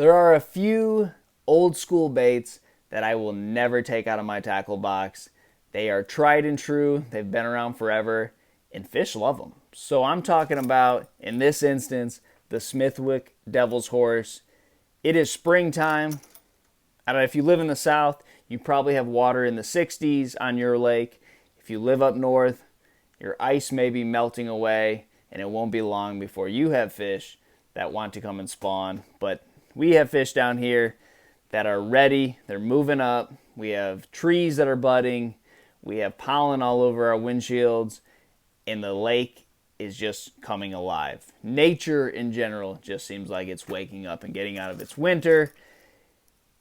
There are a few old school baits that I will never take out of my tackle box. They are tried and true, they've been around forever, and fish love them. So I'm talking about, in this instance, the Smithwick Devil's Horse. It is springtime. I don't know if you live in the South, you probably have water in the 60s on your lake. If you live up north, your ice may be melting away, and it won't be long before you have fish that want to come and spawn. But we have fish down here that are ready. They're moving up. We have trees that are budding. We have pollen all over our windshields. And the lake is just coming alive. Nature in general just seems like it's waking up and getting out of its winter.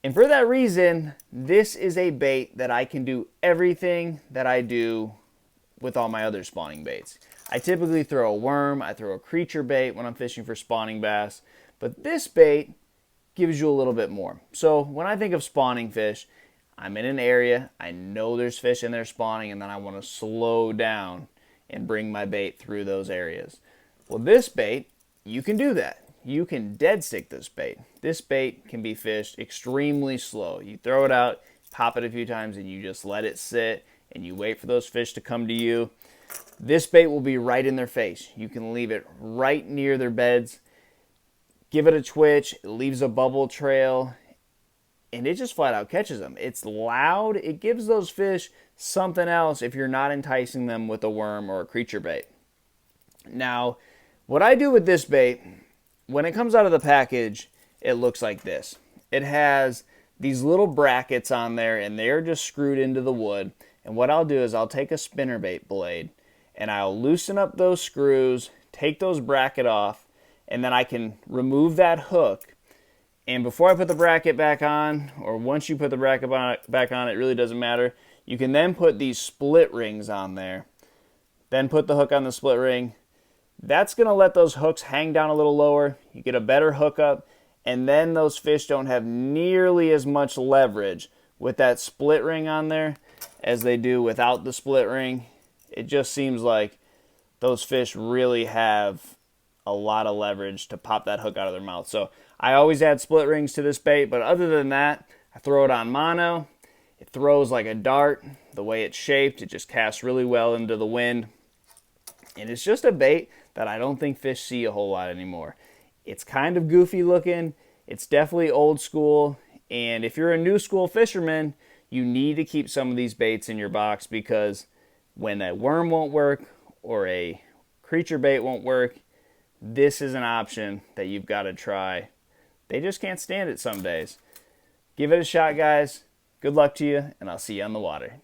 And for that reason, this is a bait that I can do everything that I do with all my other spawning baits. I typically throw a worm, I throw a creature bait when I'm fishing for spawning bass, but this bait gives you a little bit more. So when I think of spawning fish, I'm in an area, I know there's fish in there spawning, and then I want to slow down and bring my bait through those areas. Well, this bait, you can do that. You can dead stick this bait. This bait can be fished extremely slow. You throw it out, pop it a few times, and you just let it sit, and you wait for those fish to come to you. This bait will be right in their face. You can leave it right near their beds. Give it a twitch, it leaves a bubble trail, and it just flat out catches them. It's loud. It gives those fish something else if you're not enticing them with a worm or a creature bait. Now, what I do with this bait, when it comes out of the package, it looks like this. It has these little brackets on there, and they're just screwed into the wood. And what I'll do is I'll take a spinnerbait blade, and I'll loosen up those screws, take those bracket off, and then I can remove that hook. And before I put the bracket back on, or once you put the bracket back on, it really doesn't matter. You can then put these split rings on there. Then put the hook on the split ring. That's going to let those hooks hang down a little lower. You get a better hookup, and then those fish don't have nearly as much leverage with that split ring on there as they do without the split ring. It just seems like those fish really have a lot of leverage to pop that hook out of their mouth. So I always add split rings to this bait, but other than that, I throw it on mono. It throws like a dart. The way it's shaped, it just casts really well into the wind. And it's just a bait that I don't think fish see a whole lot anymore. It's kind of goofy looking. It's definitely old school. And if you're a new school fisherman, you need to keep some of these baits in your box, because when a worm won't work or a creature bait won't work, this is an option that you've got to try. They just can't stand it some days. Give it a shot, guys. Good luck to you, and I'll see you on the water.